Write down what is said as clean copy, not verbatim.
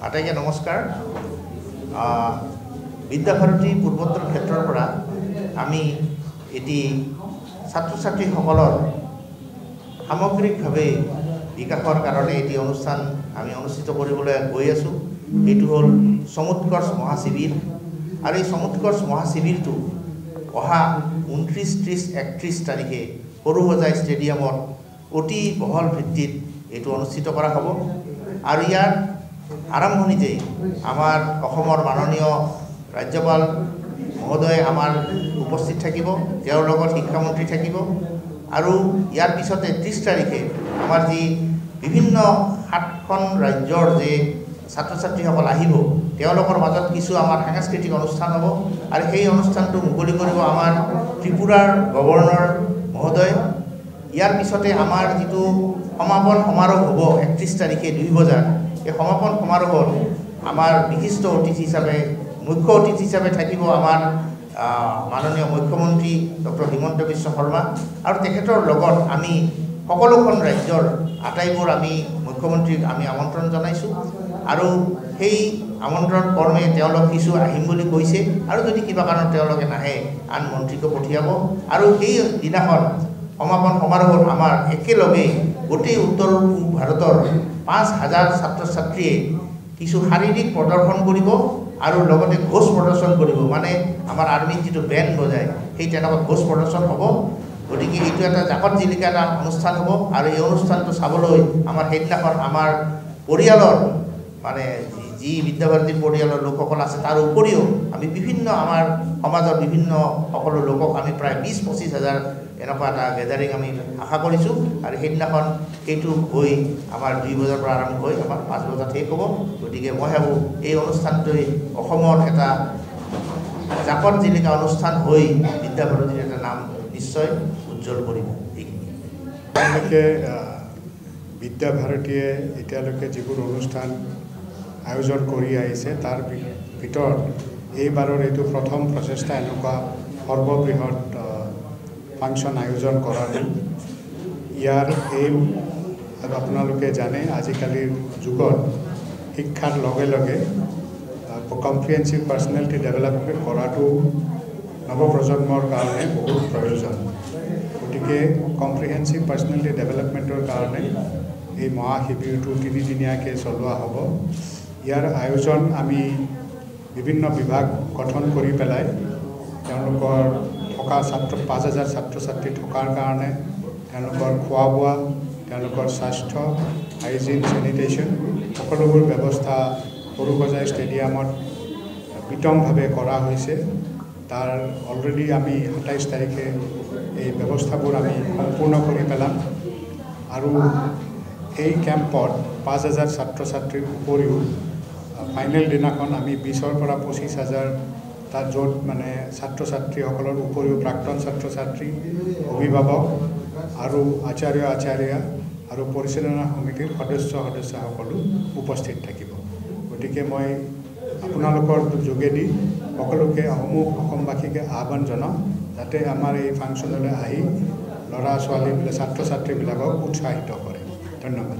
আটাইকে নমস্কাৰ। বিদ্যাভাৰতী পূৰ্বোত্তৰ ক্ষেত্ৰৰ পৰা আমি এটি ছাত্ৰ ছাত্ৰীসকলৰ সামগ্ৰিকভাৱে বিকাশৰ কাৰণে এটি অনুষ্ঠান আমি অনুষ্ঠিত কৰিবলৈ গৈ আছোঁ। এইটো হ'ল সমুৎকৰ্ষ মহাশিবিৰ। আৰু এই সমুৎকৰ্ষ মহাশিবিৰটো অহা 29, 30, 31 তাৰিখে সৰুসজাই ষ্টেডিয়ামত অতি বহল ভিত্তিত এইটো অনুষ্ঠিত কৰা হ'ব। আৰু ইয়াৰ আৰম্ভণিতেই আমাৰ অসমৰ মাননীয় ৰাজ্যপাল মহোদয় আমাৰ উপস্থিত থাকিব, তেওঁৰ লগত শিক্ষামন্ত্ৰী থাকিব। আৰু ইয়াৰ পিছতে 30 তাৰিখে আমাৰ যি বিভিন্ন 7খন ৰাজ্যৰ যে ছাত্ৰ ছাত্ৰীসকল আহিব, তেওঁলোকৰ মাজত কিছু আমাৰ সাংস্কৃতিক অনুষ্ঠান হ'ব। আৰু সেই অনুষ্ঠানটো মুকলি কৰিব আমাৰ ত্ৰিপুৰাৰ গভৰ্ণৰ মহোদয়। ইয়াৰ পিছতে আমাৰ যিটো সমাপন সমাৰোহ হ'ব 31 তাৰিখে 2 বজাত, এই সমাপন সমাৰোহত আমাৰ বিশিষ্ট অতিথি হিচাপে মুখ্য অতিথি হিচাপে থাকিব আমাৰ মাননীয় মুখ্যমন্ত্ৰী ডক্টৰ হিমন্ত বিশ্ব শৰ্মা। আৰু তেখেতৰ লগত আমি সকলোখন ৰাজ্যৰ আটাইবোৰ আমি মুখ্যমন্ত্ৰীক আমি আমন্ত্ৰণ জনাইছোঁ। আৰু সেই আমন্ত্ৰণ কৰ্মে তেওঁলোক কিছু আহিম বুলি কৈছে, আৰু যদি কিবা কাৰণত তেওঁলোকে নাহে আন মন্ত্ৰীকো পঠিয়াব। আৰু সেই দিনাখন সমাপন সমাৰোহত আমাৰ একেলগে গোটেই উত্তৰ পূব ভাৰতৰ 5000 ছাত্ৰ ছাত্ৰীয়ে কিছু শাৰীৰিক প্ৰদৰ্শন কৰিব আৰু লগতে ঘোষ প্ৰদৰ্শন কৰিব। মানে আমাৰ আৰ্মিত যিটো বেণ্ড বজায় সেই তেনেকুৱা ঘোষ প্ৰদৰ্শন হ'ব। গতিকে এইটো এটা জাকত জিলিকা এটা অনুষ্ঠান হ'ব। আৰু এই অনুষ্ঠানটো চাবলৈ আমাৰ সেইদিনাখন আমাৰ পৰিয়ালৰ মানে যি বিদ্যাভাৰতীৰ পৰিয়ালৰ লোকসকল আছে, তাৰ উপৰিও আমি বিভিন্ন আমাৰ সমাজৰ বিভিন্ন সকলো লোকক আমি প্ৰায় 20-25 হাজাৰ এনেকুৱা এটা গেডাৰিং আমি আশা কৰিছোঁ। আৰু সেইদিনাখন সেইটো হৈ আমাৰ 2 বজাৰ পৰা আৰম্ভ হৈ আমাৰ 5 বজাত শেষ হ'ব। গতিকে মই ভাবোঁ এই অনুষ্ঠানটোৱে অসমৰ এটা জাকত জিলিকা অনুষ্ঠান হৈ বিদ্যাভাৰতীৰ এটা নাম নিশ্চয় উজ্জ্বল কৰিব। এতিয়ালৈকে বিদ্যাভাৰতীয়ে এতিয়ালৈকে যিবোৰ অনুষ্ঠান আয়োজন কৰি আহিছে তাৰ ভিতৰত এইবাৰৰ এইটো প্ৰথম প্ৰচেষ্টা এনেকুৱা সৰ্ববৃহৎ ফাংচন আয়োজন কৰাটো। ইয়াৰ এইম আপোনালোকে জানে, আজিকালিৰ যুগত শিক্ষাৰ লগে লগে কম্প্ৰিহেনচিভ পাৰ্চনেলিটি ডেভেলপমেণ্ট কৰাটো নৱপ্ৰজন্মৰ কাৰণে বহুত প্ৰয়োজন। গতিকে কম্প্ৰিহেনচিভ পাৰ্চনেলিটি ডেভেলপমেণ্টৰ কাৰণে এই মহাশিবিৰটো 3 দিনীয়াকৈ চলোৱা হ'ব। ইয়াৰ আয়োজন আমি বিভিন্ন বিভাগ গঠন কৰি পেলাই তেওঁলোকৰ থকা 5000 ছাত্ৰ ছাত্ৰী থকাৰ কাৰণে তেওঁলোকৰ খোৱা বোৱা, তেওঁলোকৰ স্বাস্থ্য, হাইজিন, চেনিটেশ্যন সকলোবোৰ ব্যৱস্থা সৰুসজাই ষ্টেডিয়ামত বিতংভাৱে কৰা হৈছে। তাৰ অলৰেডি আমি 27 তাৰিখে এই ব্যৱস্থাবোৰ আমি সম্পূৰ্ণ কৰি পেলাম। আৰু এই কেম্পত 5000 ছাত্ৰ ছাত্ৰীৰ উপৰিও ফাইনেল দিনাখন আমি 20ৰ পৰা 25,000 তাত য'ত মানে ছাত্ৰ ছাত্ৰীসকলৰ উপৰিও প্ৰাক্তন ছাত্ৰ ছাত্ৰী, অভিভাৱক আৰু আচাৰ্য আৰু পৰিচালনা সমিতিৰ সদস্যসকলো উপস্থিত থাকিব। গতিকে মই আপোনালোকৰ যোগেদি সকলোকে অসমবাসীকে আহ্বান জনাওঁ যাতে আমাৰ এই ফাংচনলৈ আহি ল'ৰা ছোৱালীবিলাক ছাত্ৰ ছাত্ৰীবিলাকক উৎসাহিত কৰে। ধন্যবাদ।